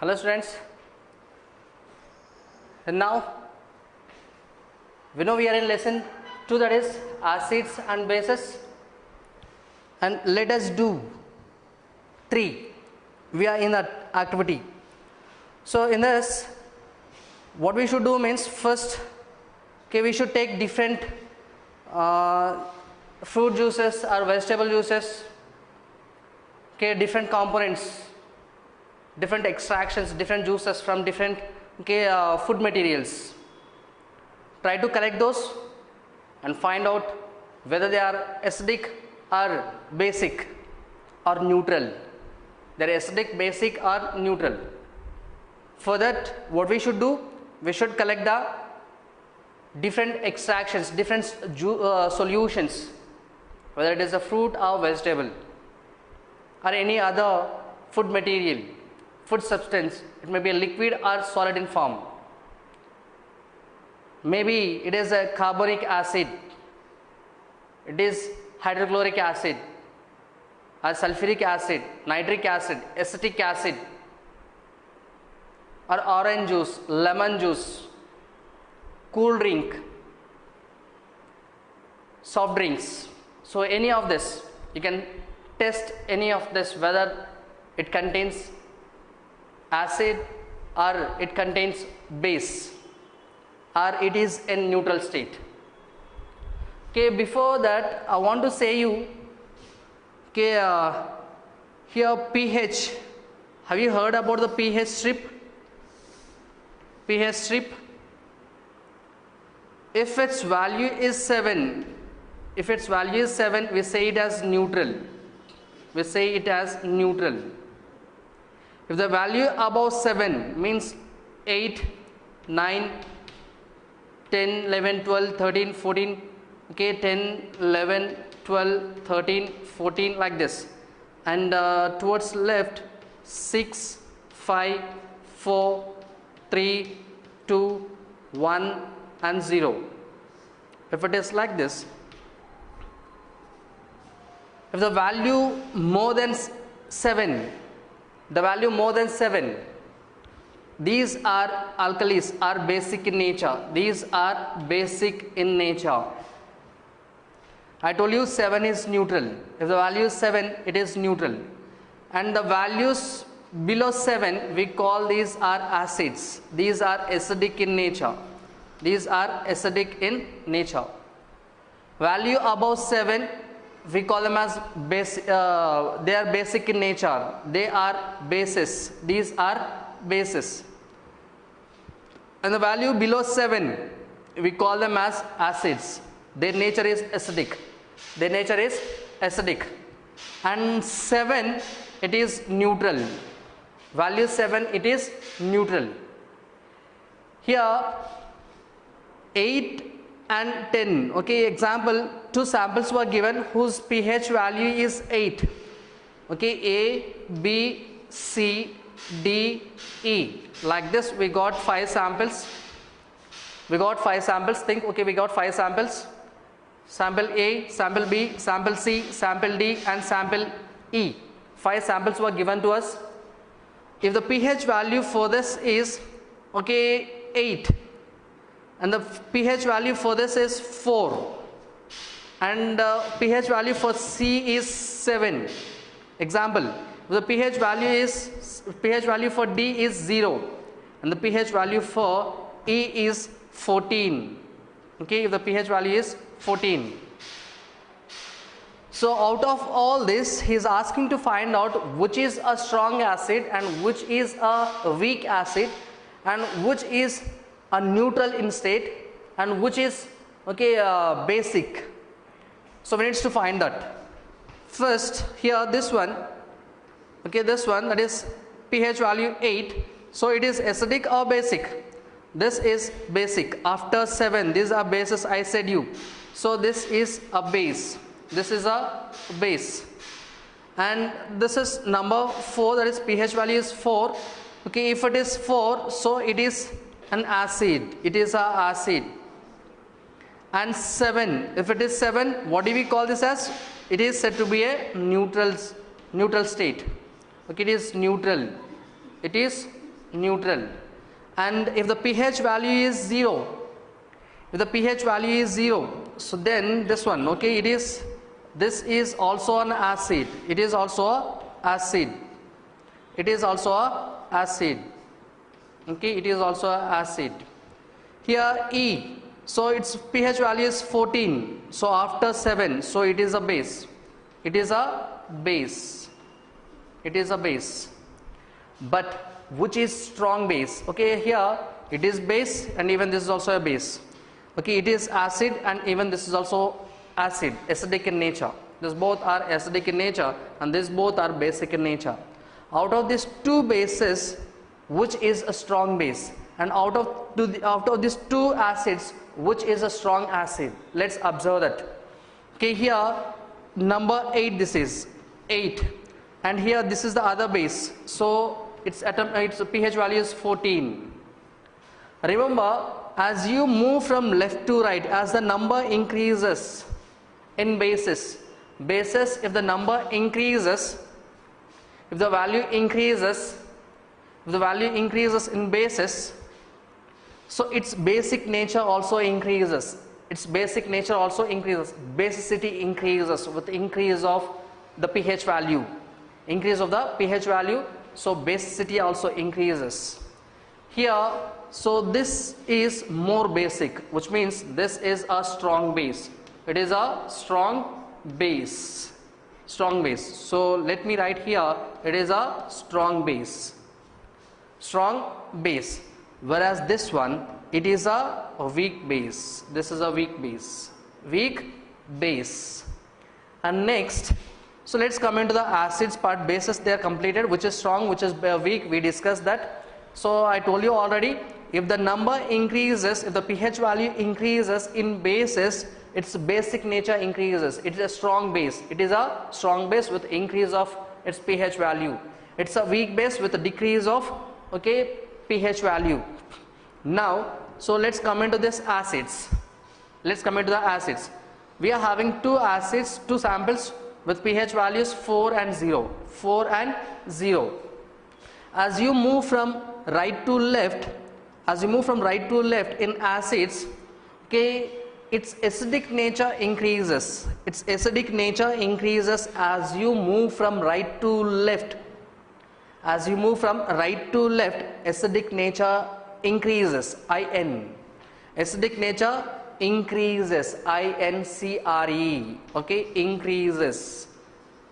Hello students, and now we know we are in lesson 2, that is acids and bases, and let us do 3. We are in that activity. So in this, what we should do means, first we should take different fruit juices or vegetable juices, different components, different extractions, different juices from different food materials. Try to collect those and find out whether they are acidic or basic or neutral. They are acidic, basic or neutral. For that, what we should do, we should collect the different extractions, different solutions, whether it is a fruit or vegetable or any other food material, food substance. It may be a liquid or solid in form. Maybe it is a carbonic acid, it is hydrochloric acid, or sulfuric acid, nitric acid, acetic acid, or orange juice, lemon juice, cool drink, soft drinks. So any of this, you can test any of this whether it contains acid or it contains base or it is in neutral state. Before that I want to say you, here pH, have you heard about the pH strip? pH strip, if its value is 7, we say it as neutral. We say it as neutral. If the value above 7 means 8, 9, 10, 11, 12, 13, 14, 10, 11, 12, 13, 14 like this, and towards left 6, 5, 4, 3, 2, 1 and 0. If it is like this, if the value more than 7, these are alkalis, are basic in nature. These are basic in nature. I told you 7 is neutral. If the value is 7, it is neutral. And the values below 7, we call these are acids. These are acidic in nature. These are acidic in nature. Value above 7, we call them as base. They are basic in nature. They are bases. These are bases. And the value below 7, we call them as acids. Their nature is acidic. And 7, it is neutral. Value 7, it is neutral. Here 8 and 10, example, 2 samples were given whose pH value is 8. A, B, C, D, E. Like this we got 5 samples. Think, we got 5 samples. Sample A, sample B, sample C, sample D and sample E. 5 samples were given to us. If the pH value for this is 8 and the pH value for this is 4 and pH value for C is 7. Example, if the pH value for D is 0 and the pH value for E is 14. If the pH value is 14. So out of all this, he is asking to find out which is a strong acid and which is a weak acid and which is a neutral in state and which is basic. So we need to find that. First, here this one, that is pH value 8. So it is acidic or basic? This is basic. After 7, these are bases, I said you. So this is a base. And this is number 4, that is pH value is 4. If it is 4, so it is an acid. And 7, if it is 7, what do we call this as? It is said to be a neutral state. It is neutral. neutral. And if the pH value is 0, if the pH value is 0, so then this one, okay, this is also an acid. It is also a acid. It is also a acid. Okay, it is also a acid. Here E, so its pH value is 14. So after 7, so it is a base. It is a base. It is a base. But which is strong base? Okay, here it is base and even this is also a base. Okay, it is acid and even this is also acid, acidic in nature. These both are acidic in nature and these both are basic in nature. Out of these two bases, which is a strong base? And out of these two acids, which is a strong acid? Let's observe that. Okay, here number 8, this is 8, and here this is the other base. So its pH value is 14. Remember, as you move from left to right, as the number increases in bases, if the number increases, if the value increases in bases, so its basic nature also increases. Its basic nature also increases. Basicity increases with increase of the pH value. Increase of the pH value, so basicity also increases. Here, so this is more basic, which means this is a strong base. It is a strong base. Strong base. So let me write here, it is a strong base. Strong base. Whereas this one, it is a weak base. This is a weak base. Weak base. And next, so let's come into the acids part. Bases, they are completed. Which is strong, which is weak, we discussed that. So I told you already, if the number increases, if the pH value increases in bases, its basic nature increases. It is a strong base. It is a strong base with increase of its pH value. It's a weak base with a decrease of, okay, pH value. Now, so let's come into this acids. Let's come into the acids. We are having two acids, two samples with pH values 4 and 0. 4 and 0. As you move from right to left, in acids, okay, its acidic nature increases. Its acidic nature increases as you move from right to left. As you move from right to left, acidic nature increases. In. Acidic nature increases. INCRE. Okay, increases.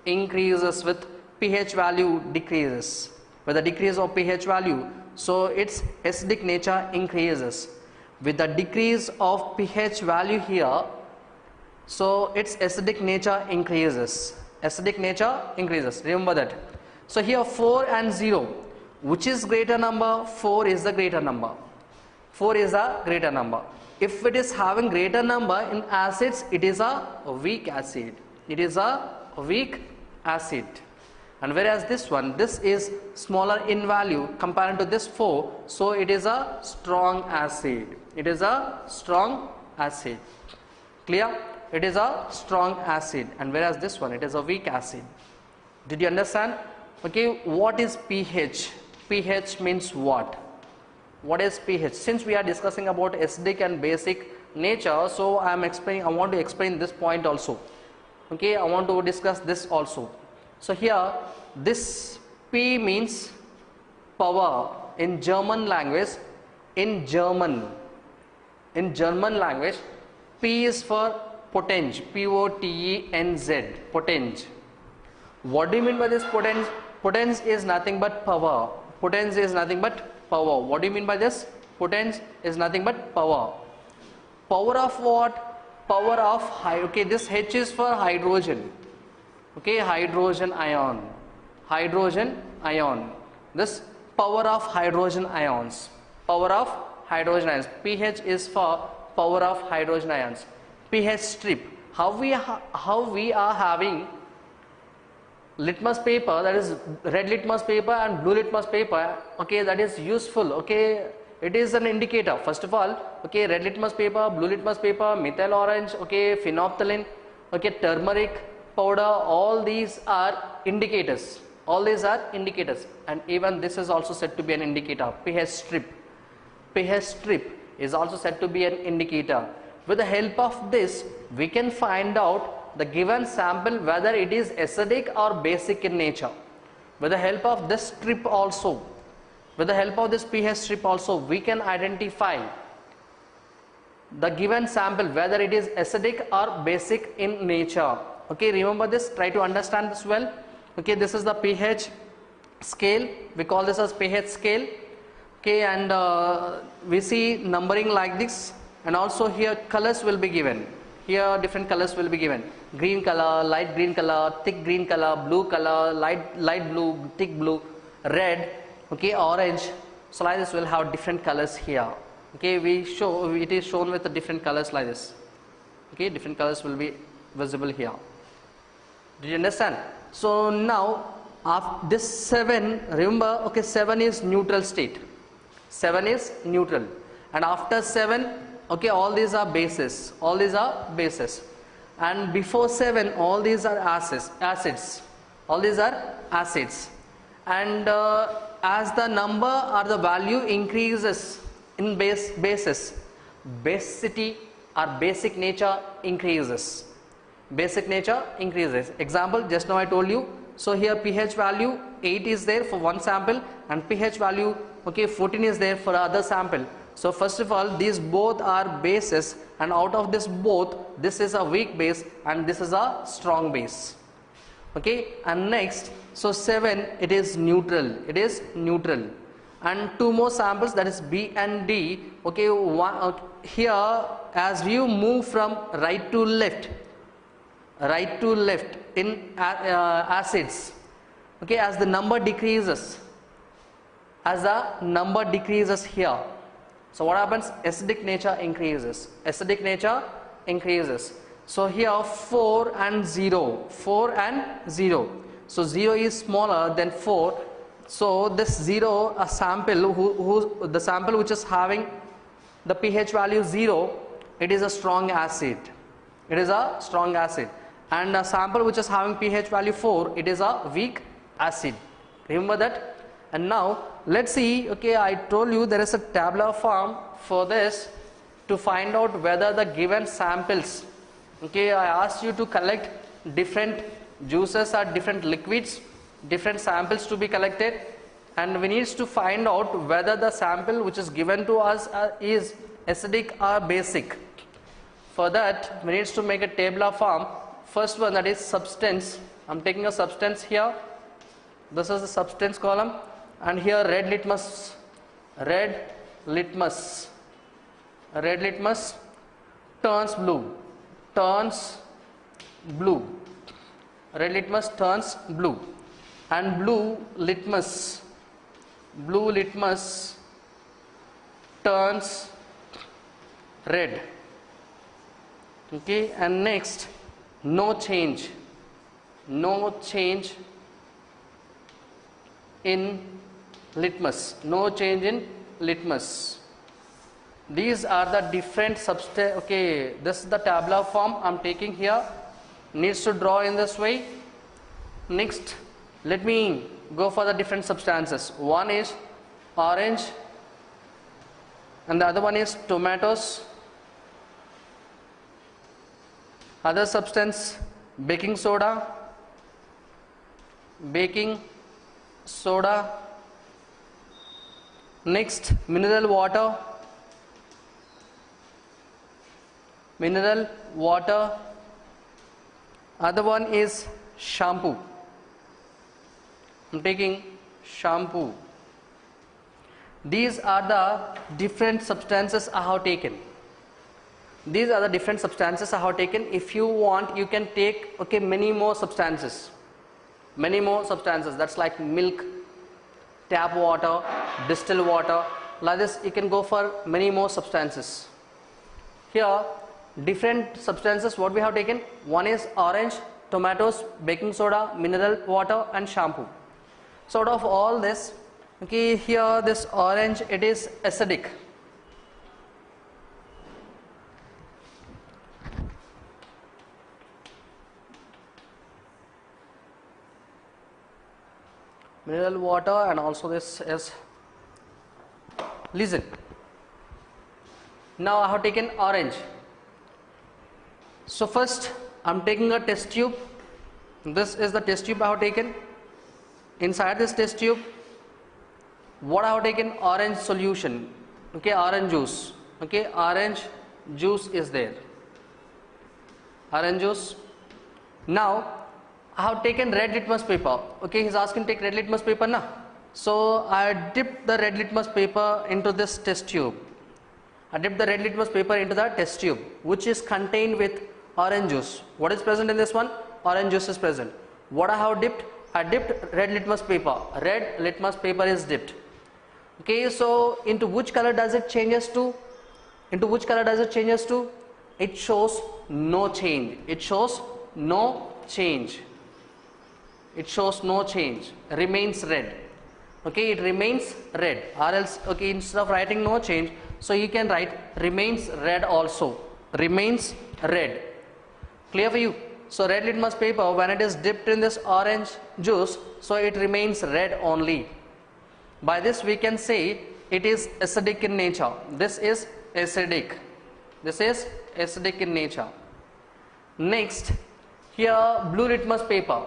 Increases with pH value decreases. With the decrease of pH value, so its acidic nature increases. With the decrease of pH value here, so its acidic nature increases. Acidic nature increases. Remember that. So here 4 and 0, which is greater number? 4 is the greater number. 4 is a greater number. If it is having greater number in acids, it is a weak acid. It is a weak acid. And whereas this one, this is smaller in value compared to this 4, so it is a strong acid. It is a strong acid. Clear? It is a strong acid, and whereas this one, it is a weak acid. Did you understand? Okay, what is pH? pH means what? What is pH? Since we are discussing about acidic and basic nature, so I want to explain this point also. Okay, I want to discuss this also. So here, this P means power in German language. In German language, P is for potenge. P-O-T-E-N-Z. Potenge. What do you mean by this potenge? Potenge is nothing but power. Potenge is nothing but power. What do you mean by this? Potenge is nothing but power. Power of what? Power of okay, this H is for hydrogen. Okay, hydrogen ion. Hydrogen ion. This power of hydrogen ions. Power of hydrogen ions. pH is for power of hydrogen ions. pH strip. How we are having litmus paper, that is red litmus paper and blue litmus paper, okay, that is useful. Okay, it is an indicator. First of all, okay, red litmus paper, blue litmus paper, methyl orange, okay, phenolphthalein, okay, turmeric powder, all these are indicators. All these are indicators, and even this is also said to be an indicator. pH strip. pH strip is also said to be an indicator. With the help of this, we can find out the given sample whether it is acidic or basic in nature. With the help of this strip also, with the help of this pH strip also, we can identify the given sample whether it is acidic or basic in nature. Okay, remember this, try to understand this well. Okay, this is the pH scale, we call this as pH scale. Okay, and we see numbering like this, and also here colors will be given. Here different colors will be given: green color, light green color, thick green color, blue color, light blue, thick blue, red, okay, orange. So like this will have different colors here. Okay, it is shown with the different colors like this. Okay, different colors will be visible here. Did you understand? So now after this 7, remember, okay, 7 is neutral state. 7 is neutral, and after 7, okay, all these are bases. All these are bases, and before 7, all these are acids. All these are acids, and as the number or the value increases in bases, basicity or basic nature increases. Basic nature increases. Example, just now I told you. So here pH value 8 is there for one sample, and pH value, okay, 14 is there for other sample. So first of all, these both are bases, and out of this both, this is a weak base and this is a strong base. Okay, and next, so 7, it is neutral. It is neutral. And two more samples, that is B and D. Okay, here as you move from right to left in acids, okay, as the number decreases, here, so what happens? Acidic nature increases. Acidic nature increases. So here 4 and 0. So 0 is smaller than 4. So this 0, a sample the sample which is having the pH value 0, it is a strong acid. It is a strong acid. And a sample which is having pH value 4, it is a weak acid. Remember that? And now let's see, okay, I told you there is a tabular form for this to find out whether the given samples, okay, I asked you to collect different juices or different liquids, different samples to be collected, and we need to find out whether the sample which is given to us is acidic or basic. For that, we need to make a tabular form. First one, that is substance. I'm taking a substance here. This is the substance column, and here red litmus turns blue. Red litmus turns blue, and blue litmus turns red. Okay, and next, no change in litmus. These are the different substance. Okay, this is the tabular form I'm taking here. Needs to draw in this way. Next, let me go for the different substances. One is orange, and the other one is tomatoes. Other substance, baking soda. Next, mineral water. Other one is shampoo. I'm taking shampoo. These are the different substances I have taken. If you want, you can take, okay, many more substances. That's like milk, tap water, distilled water. Like this, you can go for many more substances. Here, different substances what we have taken. One is orange, tomatoes, baking soda, mineral water, and shampoo. So out of all this, okay, here this orange, it is acidic. mineral water, and also this is, listen. Now I have taken orange. So first I am taking a test tube. This is the test tube I have taken. Inside this test tube, what I have taken? Orange solution. Okay, orange juice. Okay, orange juice is there. Orange juice. Now I have taken red litmus paper. Okay, he's asking take red litmus paper na. So I dipped the red litmus paper into this test tube. I dipped the red litmus paper into the test tube, which is contained with orange juice. What is present in this one? Orange juice is present. What I have dipped? I dipped red litmus paper. Red litmus paper is dipped. Okay, so into which color does it changes to? Into which color does it changes to? It shows no change. It shows no change. It shows no change. Remains red. Okay, it remains red. Or else, okay, instead of writing no change, so you can write remains red also. Remains red. Clear for you? So red litmus paper, when it is dipped in this orange juice, so it remains red only. By this we can say it is acidic in nature. This is acidic. This is acidic in nature. Next, here blue litmus paper.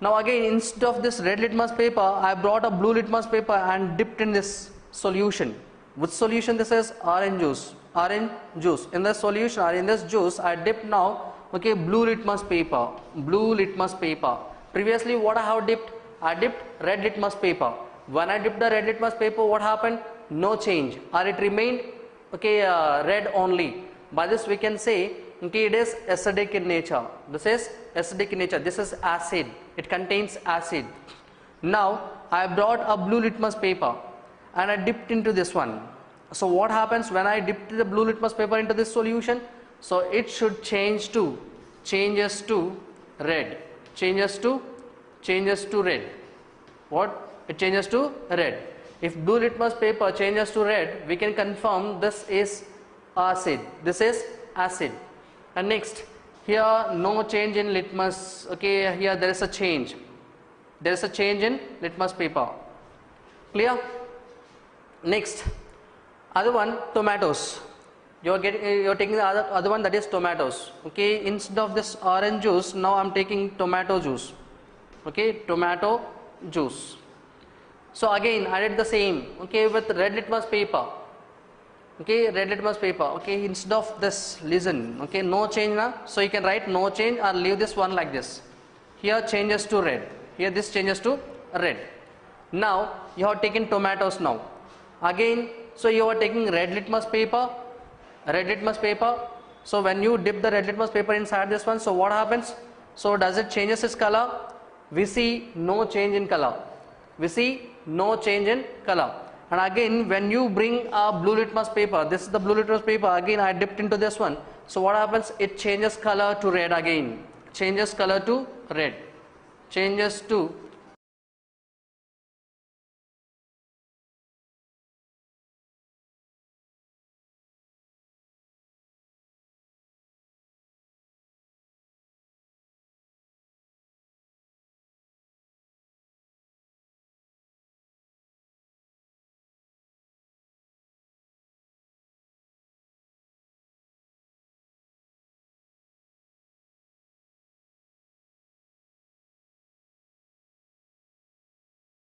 Now again, instead of this red litmus paper, I brought a blue litmus paper and dipped in this solution. Which solution? This is orange juice. Orange juice. In the solution or in this juice, I dipped now, okay, blue litmus paper. Blue litmus paper. Previously what I have dipped? I dipped red litmus paper. When I dipped the red litmus paper, what happened? No change, or it remained, okay, red only. By this we can say, okay, it is acidic in nature. This is acidic in nature. This is acid. It contains acid. Now I brought a blue litmus paper and I dipped into this one. So what happens when I dipped the blue litmus paper into this solution? So it should changes to red. Changes to red. What? It changes to red. If blue litmus paper changes to red, we can confirm this is acid. This is acid. And next, here no change in litmus. Okay, here there is a change. There is a change in litmus paper. Clear? Next, other one, tomatoes. You're taking the other one, that is tomatoes. Okay, instead of this orange juice, now I'm taking tomato juice. Okay, tomato juice. So again I did the same, okay, with red litmus paper. Okay, red litmus paper. Okay, instead of this, listen, okay, no change na, so you can write no change or leave this one like this. Here changes to red. Here this changes to red. Now you have taken tomatoes now. Again, so you are taking red litmus paper. Red litmus paper. So when you dip the red litmus paper inside this one, so what happens? So does it changes its color? We see no change in color. We see no change in color. And again, when you bring a blue litmus paper, this is the blue litmus paper, again I dipped into this one. So what happens? It changes color to red again. Changes color to red. Changes to